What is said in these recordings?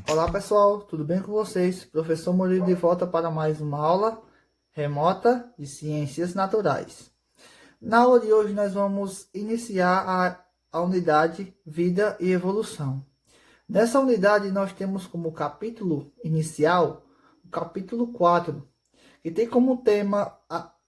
Olá pessoal, tudo bem com vocês? Professor Murilo de volta para mais uma aula remota de Ciências Naturais. Na aula de hoje nós vamos iniciar a unidade Vida e Evolução. Nessa unidade nós temos como capítulo inicial o capítulo 4, que tem como tema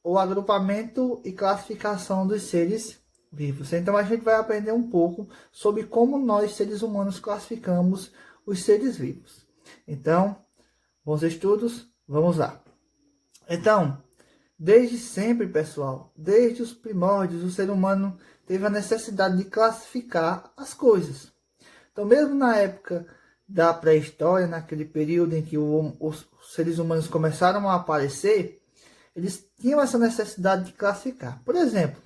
o agrupamento e classificação dos seres vivos. Então a gente vai aprender um pouco sobre como nós seres humanos classificamos os seres vivos. Então, bons estudos, vamos lá. Então, desde sempre, pessoal, desde os primórdios, o ser humano teve a necessidade de classificar as coisas. Então, mesmo na época da pré-história, naquele período em que os seres humanos começaram a aparecer, eles tinham essa necessidade de classificar. Por exemplo,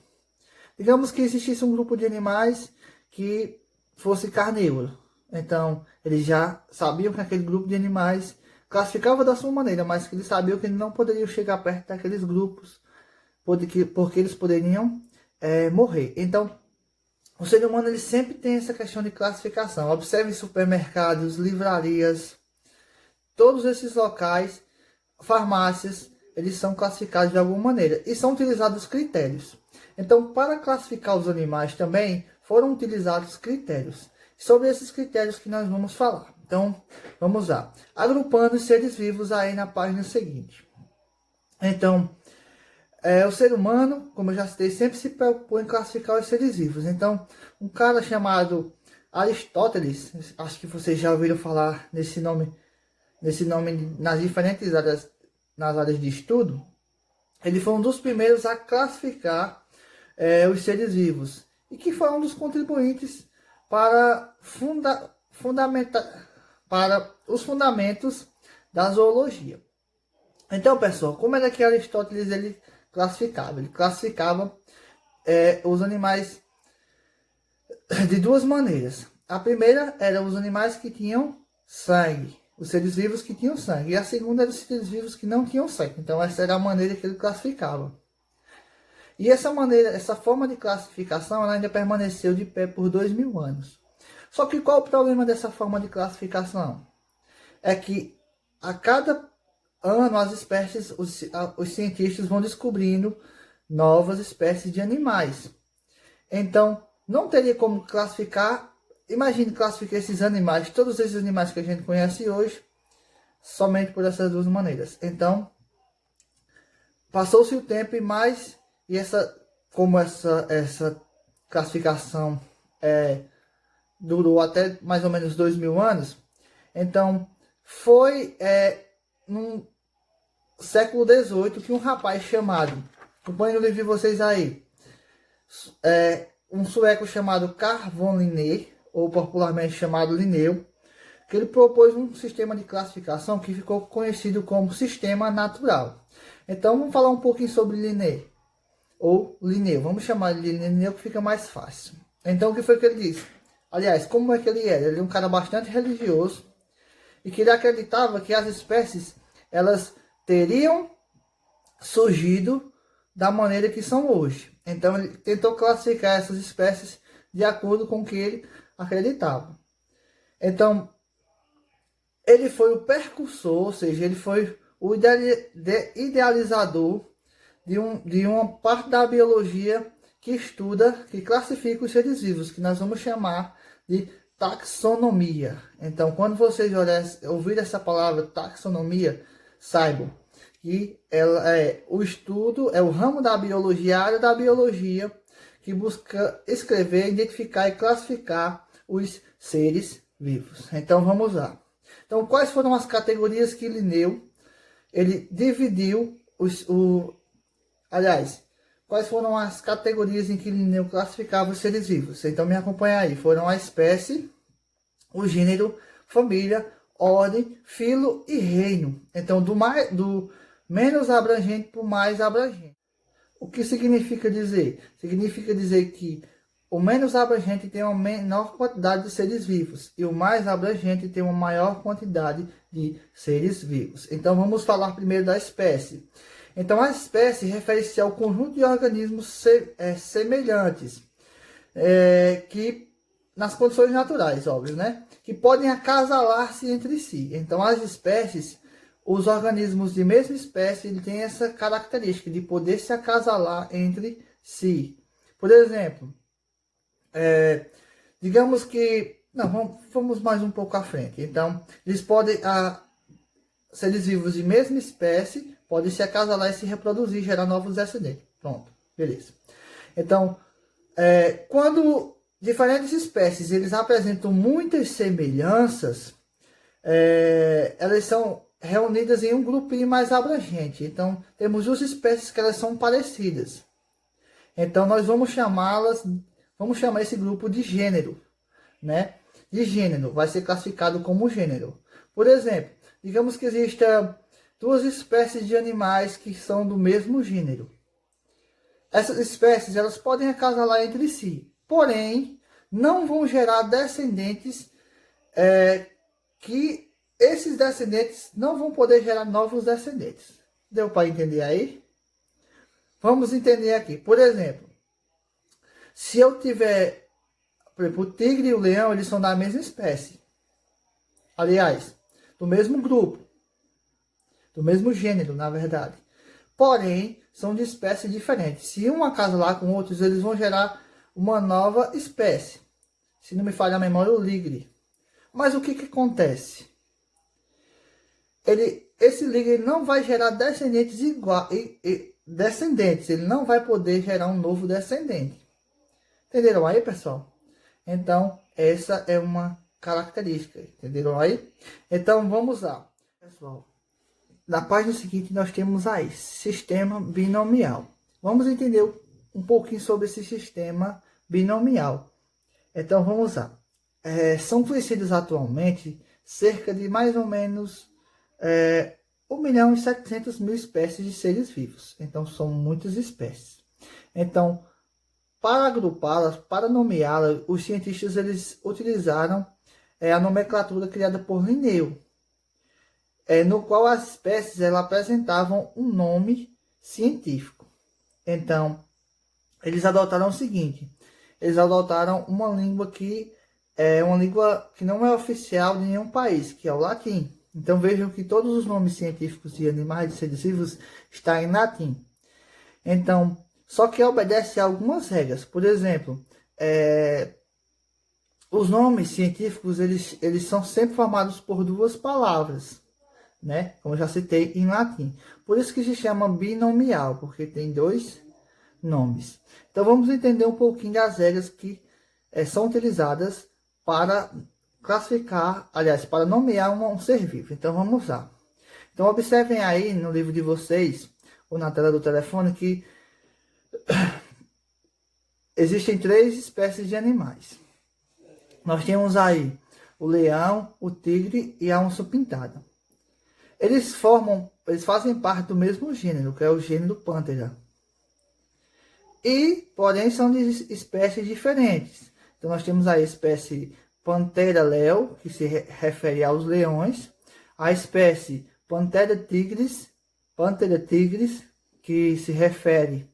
digamos que existisse um grupo de animais que fosse carnívoro. Então, eles já sabiam que aquele grupo de animais classificava da sua maneira, mas que eles sabiam que não poderiam chegar perto daqueles grupos, porque eles poderiam morrer. Então, o ser humano ele sempre tem essa questão de classificação. Observe supermercados, livrarias, todos esses locais, farmácias, eles são classificados de alguma maneira e são utilizados critérios. Então, para classificar os animais também foram utilizados critérios. Sobre esses critérios que nós vamos falar. Então, vamos lá. Agrupando os seres vivos aí na página seguinte. Então, o ser humano, como eu já citei, sempre se preocupou em classificar os seres vivos. Então, um cara chamado Aristóteles, acho que vocês já ouviram falar nesse nome nas diferentes áreas, nas áreas de estudo, ele foi um dos primeiros a classificar os seres vivos. E que foi um dos contribuintes para os fundamentos da zoologia. Então, pessoal, como era que Aristóteles ele classificava? Ele classificava os animais de duas maneiras. A primeira era os animais que tinham sangue, os seres vivos que tinham sangue. E a segunda era os seres vivos que não tinham sangue. Então, essa era a maneira que ele classificava. E essa forma de classificação ela ainda permaneceu de pé por 2000 anos. Só que qual o problema dessa forma de classificação? É que a cada ano as espécies, os cientistas vão descobrindo novas espécies de animais. Então, não teria como classificar, imagine classificar esses animais, todos esses animais que a gente conhece hoje, somente por essas duas maneiras. Então, passou-se o tempo como essa classificação durou até mais ou menos 2000 anos, então foi no século XVIII que um rapaz chamado, acompanhe no livro de vocês aí, um sueco chamado Carl von Linné, ou popularmente chamado Linneu, que ele propôs um sistema de classificação que ficou conhecido como sistema natural. Então vamos falar um pouquinho sobre Linné. Ou Linneu, vamos chamar de Linneu que fica mais fácil. Então o que foi que ele disse? Aliás, como é que ele era? Ele era um cara bastante religioso e que ele acreditava que as espécies elas teriam surgido da maneira que são hoje. Então ele tentou classificar essas espécies de acordo com o que ele acreditava. Então ele foi o precursor, ou seja, ele foi o idealizador de uma parte da biologia que estuda, que classifica os seres vivos, que nós vamos chamar de taxonomia. Então, quando vocês ouvirem essa palavra taxonomia, saibam que ela o estudo, é o ramo da biologia, a área da biologia que busca escrever, identificar e classificar os seres vivos. Então, vamos lá. Então, quais foram as categorias que Linneu ele dividiu quais foram as categorias em que Linneu classificava os seres vivos? Então me acompanha aí. Foram a espécie, o gênero, família, ordem, filo e reino. Então do menos abrangente para o mais abrangente. O que significa dizer? Significa dizer que o menos abrangente tem uma menor quantidade de seres vivos e o mais abrangente tem uma maior quantidade de seres vivos. Então vamos falar primeiro da espécie. Então a espécie refere-se ao conjunto de organismos semelhantes, que nas condições naturais, óbvio, né? Que podem acasalar-se entre si. Então, as espécies, os organismos de mesma espécie, ele tem essa característica de poder se acasalar entre si. Por exemplo, digamos que... Não, vamos mais um pouco à frente. Então, eles podem... seres vivos de mesma espécie podem se acasalar e se reproduzir, gerar novos descendentes. Pronto, beleza. Então, quando diferentes espécies eles apresentam muitas semelhanças, elas são reunidas em um grupinho mais abrangente. Então, temos duas espécies que elas são parecidas. Então, nós vamos chamar esse grupo de gênero, né? De gênero, vai ser classificado como gênero. Por exemplo, digamos que exista duas espécies de animais que são do mesmo gênero. Essas espécies elas podem acasalar entre si, porém não vão gerar descendentes que esses descendentes não vão poder gerar novos descendentes. Deu para entender aí? Vamos entender aqui. Por exemplo, se eu tiver, por exemplo, o tigre e o leão, eles são da mesma espécie. Aliás, do mesmo grupo, do mesmo gênero, na verdade. Porém, são de espécies diferentes. Se um acasalar com outros, eles vão gerar uma nova espécie. Se não me falha a memória, o ligre. Mas o que acontece? Esse ligre não vai gerar descendentes iguais. Descendentes, ele não vai poder gerar um novo descendente. Entenderam aí, pessoal? Então, essa é uma característica. Entenderam aí? Então, vamos lá. Pessoal, na página seguinte nós temos aí sistema binomial. Vamos entender um pouquinho sobre esse sistema binomial. Então vamos lá. São conhecidos atualmente cerca de mais ou menos 1.700.000 espécies de seres vivos. Então são muitas espécies. Então, para agrupá-las, para nomeá-las, os cientistas eles utilizaram a nomenclatura criada por Linneu. No qual as espécies elas apresentavam um nome científico. Então, eles adotaram o seguinte: eles adotaram uma língua que não é oficial de nenhum país, que é o latim. Então, vejam que todos os nomes científicos de animais e seres vivos estão em latim. Então, só que obedece a algumas regras. Por exemplo, os nomes científicos eles são sempre formados por duas palavras, né? Como eu já citei, em latim. Por isso que se chama binomial, porque tem dois nomes. Então vamos entender um pouquinho das regras que são utilizadas para classificar, aliás, para nomear um ser vivo. Então vamos lá. Então observem aí no livro de vocês, ou na tela do telefone, que existem 3 espécies de animais. Nós temos aí o leão, o tigre e a onça pintada. Eles fazem parte do mesmo gênero, que é o gênero Panthera. Porém, são de espécies diferentes. Então, nós temos a espécie Panthera leo, que se refere aos leões. A espécie Panthera tigris, que se refere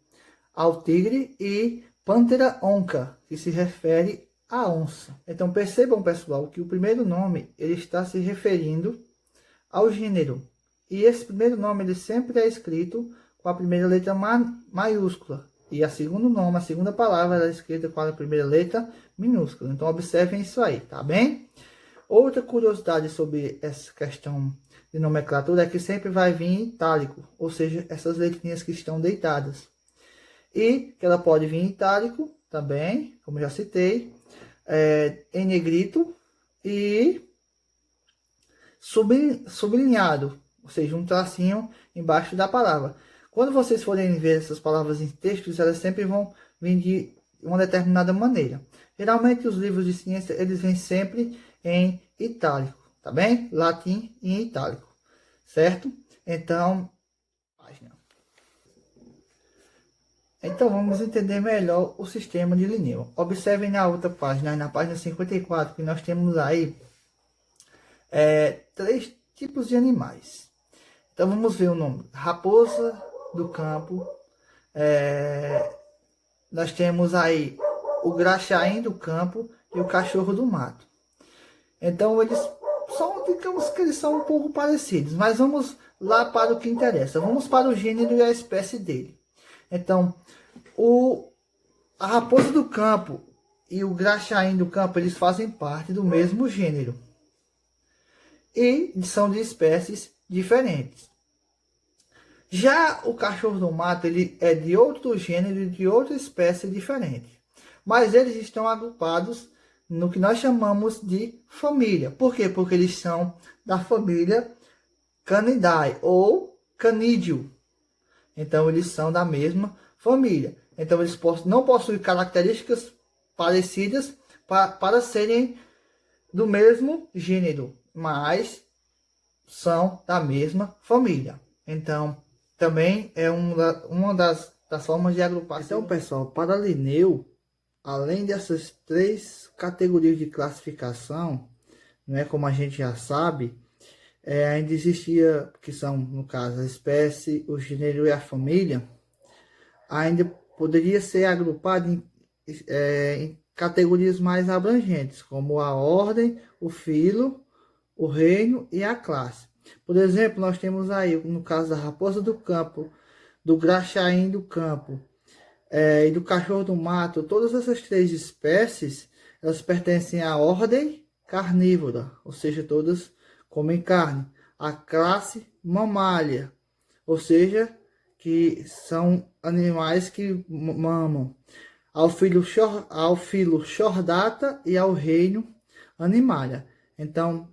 ao tigre. E Panthera onca, que se refere à onça. Então, percebam, pessoal, que o primeiro nome ele está se referindo ao gênero. E esse primeiro nome ele sempre é escrito com a primeira letra maiúscula. E a segunda palavra é escrita com a primeira letra minúscula. Então observem isso aí, tá bem? Outra curiosidade sobre essa questão de nomenclatura é que sempre vai vir em itálico. Ou seja, essas letrinhas que estão deitadas. E que ela pode vir em itálico também, como já citei. Em negrito e sublinhado, ou seja, um tracinho embaixo da palavra. Quando vocês forem ver essas palavras em textos, elas sempre vão vir de uma determinada maneira. Geralmente os livros de ciência, eles vêm sempre em itálico, tá bem? Latim e em itálico, certo? Então, vamos entender melhor o sistema de Linneu. Observem na outra página, na página 54, que nós temos aí 3 tipos de animais. Então vamos ver o nome: raposa do campo. Nós temos aí o graxaim do campo e o cachorro do mato. Então eles são, digamos que eles são um pouco parecidos, mas vamos lá para o que interessa. Vamos para o gênero e a espécie dele. Então, a raposa do campo e o graxaim do campo, eles fazem parte do mesmo gênero e são de espécies diferentes. Já o cachorro do mato, ele é de outro gênero e de outra espécie diferente. Mas eles estão agrupados no que nós chamamos de família. Por quê? Porque eles são da família Canidae ou Canídeo. Então eles são da mesma família. Então eles não possuem características parecidas para serem do mesmo gênero, mas são da mesma família. Então também é uma das formas de agrupar. Então, pessoal, para Linneu, além dessas 3 categorias de classificação, né, como a gente já sabe, ainda existia, que são, no caso, a espécie, o gênero e a família, ainda poderia ser agrupado em categorias mais abrangentes, como a ordem, o filo, o reino e a classe. Por exemplo, nós temos aí, no caso da raposa do campo, do graxaim do campo e do cachorro do mato, todas essas 3 espécies, elas pertencem à ordem carnívora, ou seja, todas comem carne. A classe mamália, ou seja, que são animais que mamam. Ao filo chordata e ao reino animalia. Então,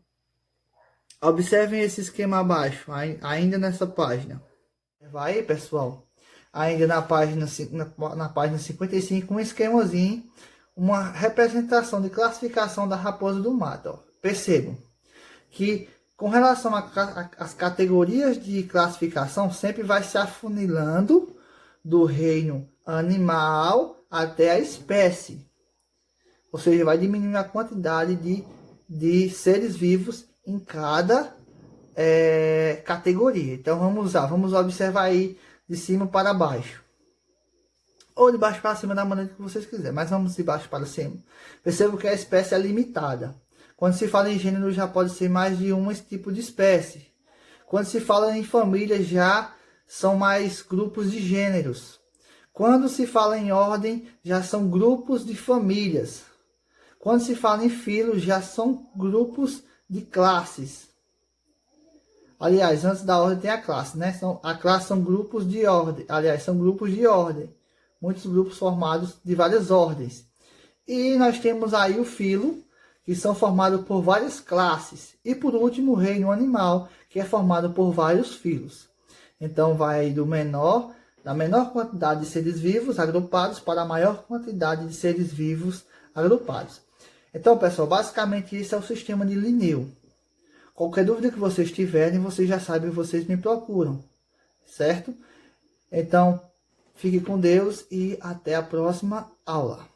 observem esse esquema abaixo, ainda nessa página. Vai aí, pessoal. Ainda na página 55, um esquemazinho, uma representação de classificação da raposa do mato. Ó. Percebam que com relação às categorias de classificação, sempre vai se afunilando do reino animal até a espécie. Ou seja, vai diminuindo a quantidade de seres vivos em cada categoria. Então vamos observar aí de cima para baixo. Ou de baixo para cima, da maneira que vocês quiserem. Mas vamos de baixo para cima. Percebam que a espécie é limitada. Quando se fala em gênero, já pode ser mais de um tipo de espécie. Quando se fala em família, já são mais grupos de gêneros. Quando se fala em ordem, já são grupos de famílias. Quando se fala em filo, já são grupos de classes. Aliás, antes da ordem tem a classe, né? A classe são grupos de ordem. Aliás, são grupos de ordem. Muitos grupos formados de várias ordens. E nós temos aí o filo, que são formados por várias classes. E por último, o reino animal, que é formado por vários filos. Então vai da menor quantidade de seres vivos agrupados para a maior quantidade de seres vivos agrupados. Então, pessoal, basicamente isso é o sistema de Linneu. Qualquer dúvida que vocês tiverem, vocês já sabem, vocês me procuram, certo? Então, fique com Deus e até a próxima aula.